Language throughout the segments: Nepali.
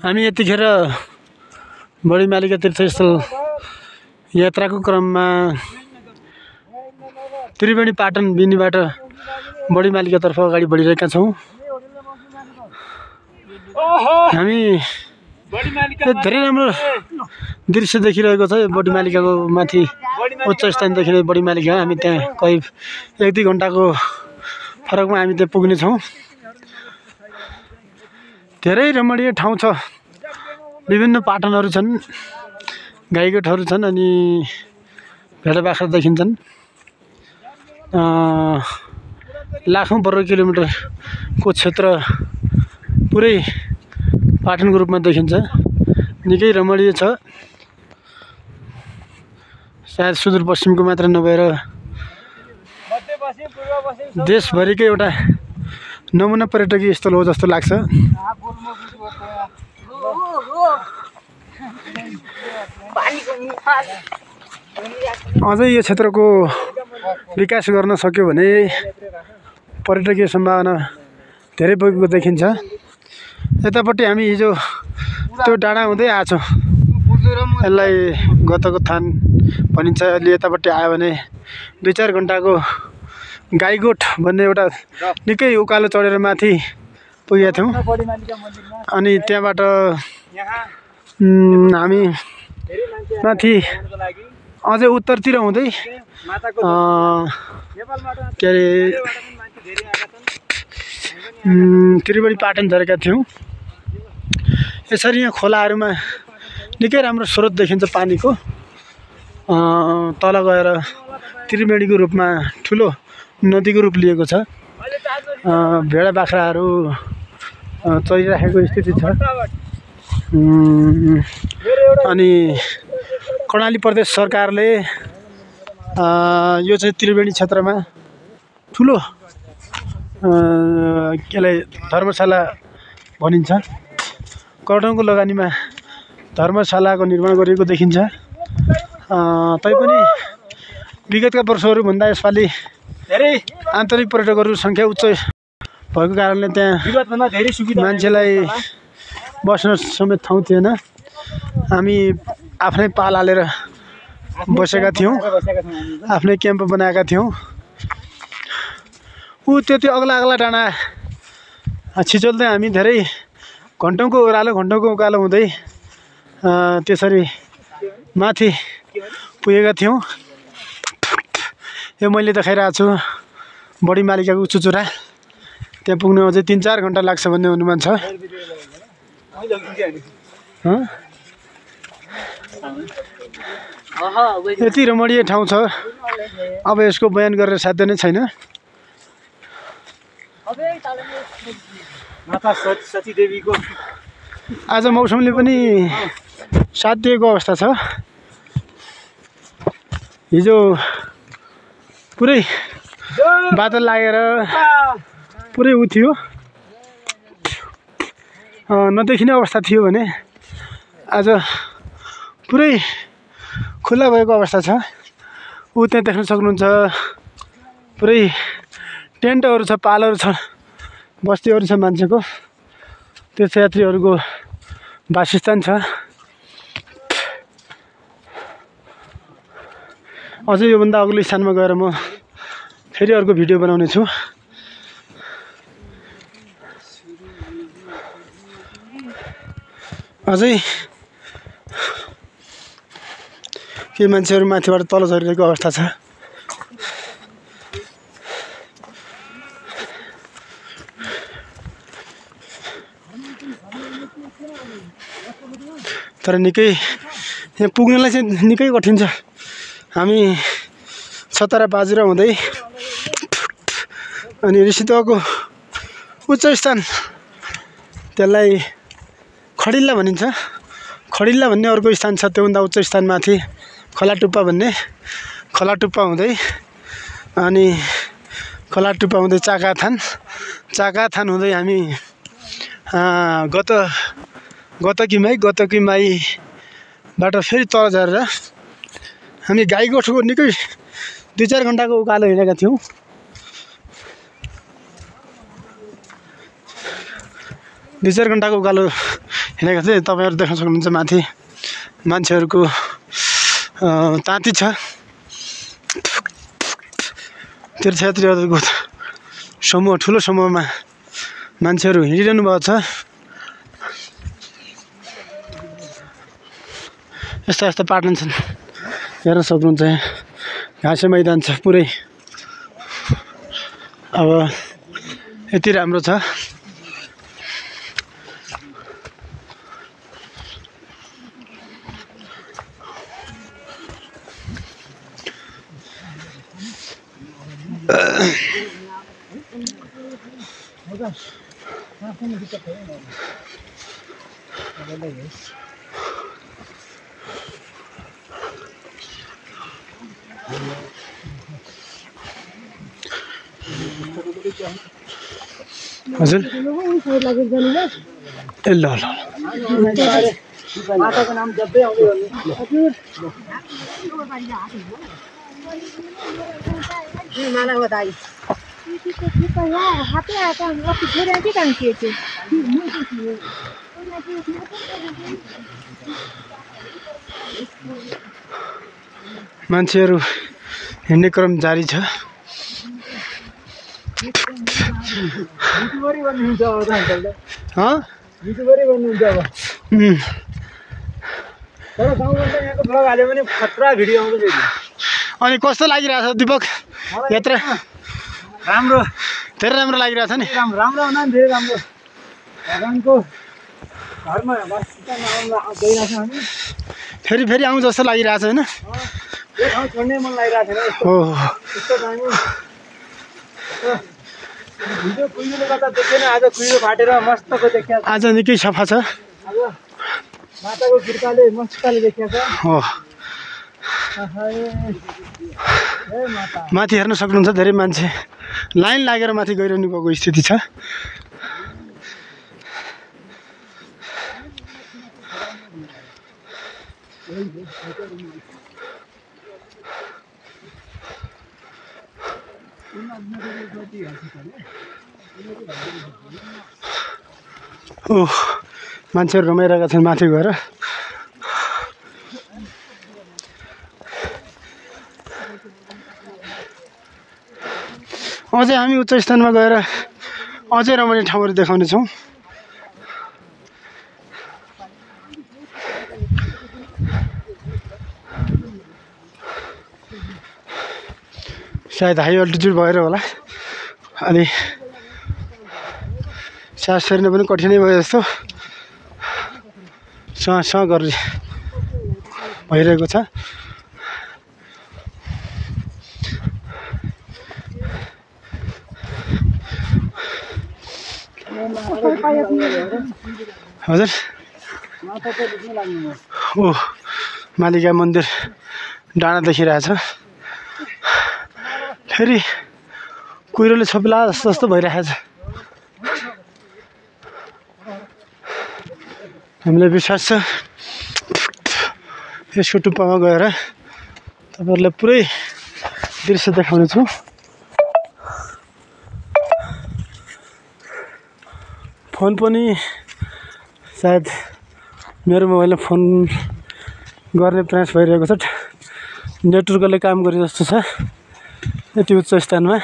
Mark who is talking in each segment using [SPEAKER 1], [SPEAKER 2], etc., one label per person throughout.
[SPEAKER 1] हामी यतिखेर बडी मालिका तीर्थस्थल यात्राको क्रममा त्रिवेणी पाटन बिनीबाट बडी मालिकातर्फ अगाडि बढिरहेका छौँ। हामी धेरै राम्रो दृश्य देखिरहेको छ। बडी मालिकाको माथि उच्च स्थान देखिने बडी मालिका। हामी त्यहाँ करिब 1-2 घण्टाको फरकमा हामी त्यहाँ पुग्नेछौँ। धेरै रमणीय ठाउँ छ। विभिन्न पाटनहरू छन्, गाईगोठहरू छन् अनि भेडा बाख्रा देखिन्छन्। लाखौं वर्ग किलोमिटरको क्षेत्र पुरै पाटनको रूपमा देखिन्छ। निकै रमणीय छ। सायद सुदूरपश्चिमको मात्र नभएर देशभरिकै एउटा नमुना पर्यटकीय स्थल हो जस्तो लाग्छ। अझै यो क्षेत्रको विकास गर्न सक्यो भने पर्यटकीय सम्भावना धेरै बढेको देखिन्छ। यतापट्टि हामी हिजो त्यो डाँडा हुँदै आछौँ। यसलाई गतको थान भनिन्छ। अहिले यतापट्टि आयो भने 2-4 घण्टाको गाईगोठ भन्ने एउटा निकै उकालो चढेर माथि पुगेका थियौँ। अनि त्यहाँबाट हामी माथि अझै उत्तरतिर हुँदै के अरे त्रिवेणी पाटन झरेका थियौँ। यसरी यहाँ खोलाहरूमा निकै राम्रो स्रोत देखिन्छ पानीको। तल गएर त्रिवेणीको रूपमा ठुलो नदीको रूप लिएको छ। भेडा बाख्राहरू चरिराखेको स्थिति छ। अनि कर्णाली प्रदेश सरकारले यो चाहिँ त्रिवेणी क्षेत्रमा ठुलो केलाई धर्मशाला भनिन्छ। करोडौँको लगानीमा धर्मशालाको निर्माण गरिएको देखिन्छ। तैपनि विगतका वर्षहरूभन्दा यसपालि धेरै आन्तरिक पर्यटकहरू सङ्ख्या उच्च भएको कारणले त्यहाँ मान्छेलाई बस्न समेत ठाउँ थिएन। हामी आफ्नै पाल हालेर बसेका थियौँ, आफ्नै क्याम्प बनाएका थियौँ। त्यति अग्ला डाँडा छिचोल्दै हामी धेरै घन्टौँको उकालो हुँदै त्यसरी माथि पुगेका थियौँ। यो मैले देखाइरहेको छु बडी मालिकाको चुचुरा। त्यहाँ पुग्न अझै 3-4 घण्टा लाग्छ भन्ने अनुमान छ। यति रमणीय ठाउँ छ, अब यसको बयान गरेर साध्य नै छैन। आज मौसमले पनि साथ दिएको अवस्था छ। हिजो पुरै बादल लागेर पुरै थियो, नदेखिने अवस्था थियो भने आज पुरै खुला भएको अवस्था छ। त्यहाँ देख्न सक्नुहुन्छ पुरै टेन्टहरू छ, पालहरू छ, बस्तीहरू छ मान्छेको। तीर्थयात्रीहरूको वासस्थान छ। अझै योभन्दा अग्लो स्थानमा गएर म फेरि अर्को भिडियो बनाउने छु। अझै केही मान्छेहरू माथिबाट तल झरिरहेको अवस्था छ। तर निकै यहाँ पुग्नलाई चाहिँ निकै कठिन छ। हामी सतारा बाजुरा हुँदै अनि ऋषितहको उच्च स्थान, त्यसलाई खडिल्ला भनिन्छ। खडिल्ला भन्ने अर्को स्थान छ, त्योभन्दा उच्च स्थान माथि खोलाटुप्पा भन्ने। खोलाटुप्पा हुँदै अनि खोलाटुप्पा हुँदै चाकाथान हुँदै हामी गतकीमाईबाट फेरि तल झरेर हामी गाईगोठको निकै 2-4 घण्टाको उकालो हिँडेका थियौँ। 2-4 घण्टाको उकालो हिँडेको थिएँ। तपाईँहरू देख्न सक्नुहुन्छ माथि मान्छेहरूको ताती छ। तीर्थयात्रीहरूको समूह, ठुलो समूहमा मान्छेहरू हिँडिरहनु भएको छ। यस्ता यस्ता पाटन छन्, हेर्न सक्नुहुन्छ। यहाँ घाँसे मैदान छ पुरै। अब यति राम्रो छ। हजुर ए ल ल
[SPEAKER 2] माताको नाम जप्दै आउँदै भन्नु हजुर माला बताई हातै आता अति धेरै के काम किए
[SPEAKER 1] मान्छेहरू हिँड्ने क्रम जारी छ।
[SPEAKER 2] युट्युबरै भन्नुहुन्छ अब त अङ्कलले युट्युबरै भन्नुहुन्छ अब। तर गाउँमा त यहाँको ब्लग हाल्यो भने खतरा भिडियो आउँछ फेरि।
[SPEAKER 1] अनि कस्तो लागिरहेछ दिपक यात्रा?
[SPEAKER 2] राम्रो,
[SPEAKER 1] धेरै राम्रो लागिरहेछ नि।
[SPEAKER 2] राम्रो राम्रो हुन नि धेरै राम्रो। भगवान्को घरमा गइरहेछौँ हामी।
[SPEAKER 1] फेरि फेरि आउँ जस्तो लागिरहेछ होइन?
[SPEAKER 2] यो ठाउँ छोड्नै मन लागिरहेको छैन।
[SPEAKER 1] हो
[SPEAKER 2] यस्तो दामी भिडियो कुहिरोले गर्दा देखेन। आज कुहिरो फाटेर मस्तको देखिया छ।
[SPEAKER 1] आज निकै सफा छ।
[SPEAKER 2] आज माताको कृपाले मस्तले देखिया छ।
[SPEAKER 1] हो
[SPEAKER 2] माता
[SPEAKER 1] माथि हेर्न सक्नुहुन्छ धेरै मान्छे लाइन लागेर माथि गइरहनु भएको स्थिति छ। ओह मान्छेहरू रमाइरहेका छन् माथि गएर। अझै हामी उच्च स्थानमा गएर अझै रमाइलो ठाउँहरू देखाउने छौँ। सायद हाई अल्टिट्युड भएर होला, अनि सास फेर्न पनि कठिनै भयो जस्तो सँग गरेर भइरहेको छ। हजुर ओ मालिका मन्दिर डाँडा देखिरहेछ। फेरि कुहिरोले छोपिला जस्तो भइरहेछ। हामीलाई विश्वास छ यसको टुप्पामा गएर तपाईँहरूलाई पुरै दृश्य देखाउने छु। फोन पनि सायद मेरो मोबाइलमा फोन गर्ने प्रयास भइरहेको छ। नेटवर्कले काम गरे जस्तो छ यति उच्च स्थानमा।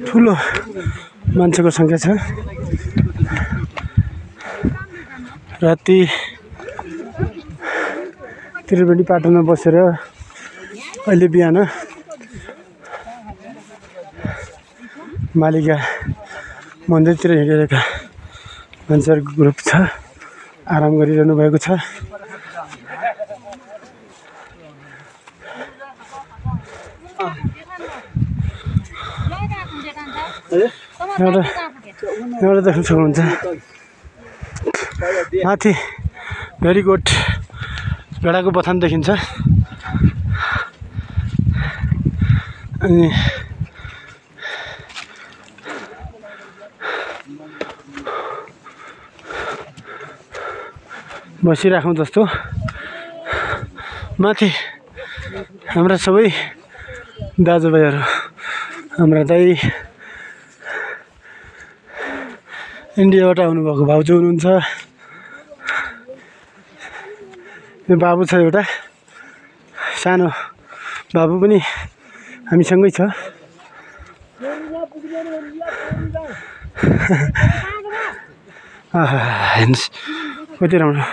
[SPEAKER 1] ठुलो मान्छेको सङ्ख्या छ। राति त्रिवेणी पाटनमा बसेर अहिले बिहान मालिका मन्दिरतिर हिँडिरहेका मान्छेहरूको ग्रुप छ। आराम गरिरहनु भएको छ। एउटा देख्न सक्नुहुन्छ माथि भेरीकोट भेडाको बथान देखिन्छ। अनि बसिराखौँ जस्तो माथि हाम्रा सबै दाजुभाइहरू, हाम्रा दाइ, इन्डियाबाट आउनुभएको भाउजू हुनुहुन्छ। यो बाबु छ एउटा सानो बाबु पनि हामीसँगै छ। हेर्नुहोस् कति राम्रो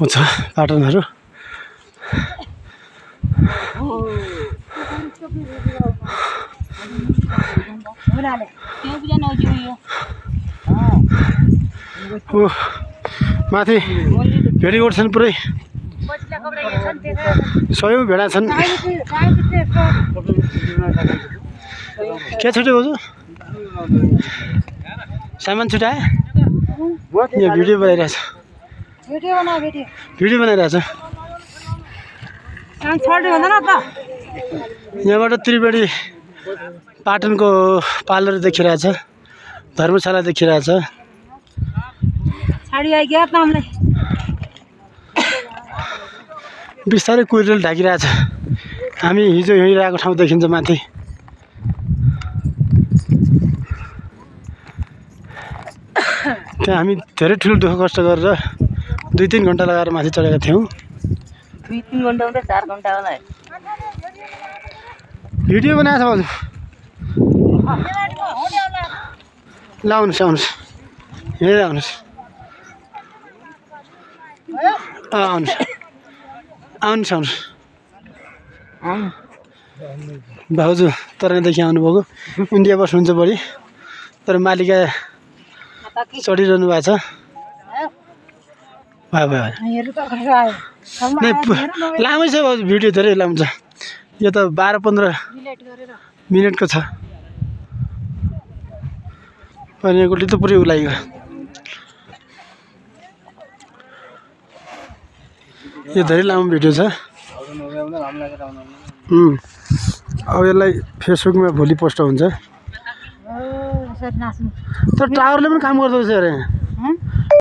[SPEAKER 1] आउँछ पाटनहरू। माथि भेरीकोट छन्, पुरै 100 भेडा छन्। के छुट्यो भाउजू? सामान छुट्याए? यहाँ भिडियो बनाइरहेछ। भिडियो बनाइरहेछ। यहाँबाट त्रिवेणी पाटनको पार्लर देखिरहेछ, धर्मशाला देखिरहेछ। बिस्तारै कुहिरोले ढाकिरहेछ। हामी हिजो हिँडिरहेको ठाउँ देखिन्छ माथि। त्यहाँ हामी धेरै ठुलो दुःख कष्ट गरेर 2-3 घन्टा लगाएर माथि चढेका थियौँ।
[SPEAKER 3] 2-3 घन्टा हुँदा 4 घन्टा होला।
[SPEAKER 1] भिडियो बनाएको छ भाउजू? ल आउनुहोस् आउनुहोस्, हेरेर आउनुहोस्। आउनुहोस् आउनुहोस् आउनुहोस्। भाउजू तराईदेखि आउनुभएको, इन्डिया बस्नुहुन्छ बढी, तर मालिका चढिरहनु भएको छ। लामै छ भाउजू, भिडियो धेरै लामो छ। यो त 12-15 मिनटको छ। अनि गोली त पुरै उलाइगयो। यो धेरै लामो भिडियो छ। अब यसलाई फेसबुकमा भोलि पोस्ट हुन्छ। तर टावरले पनि काम गर्दो रहेछ अरे।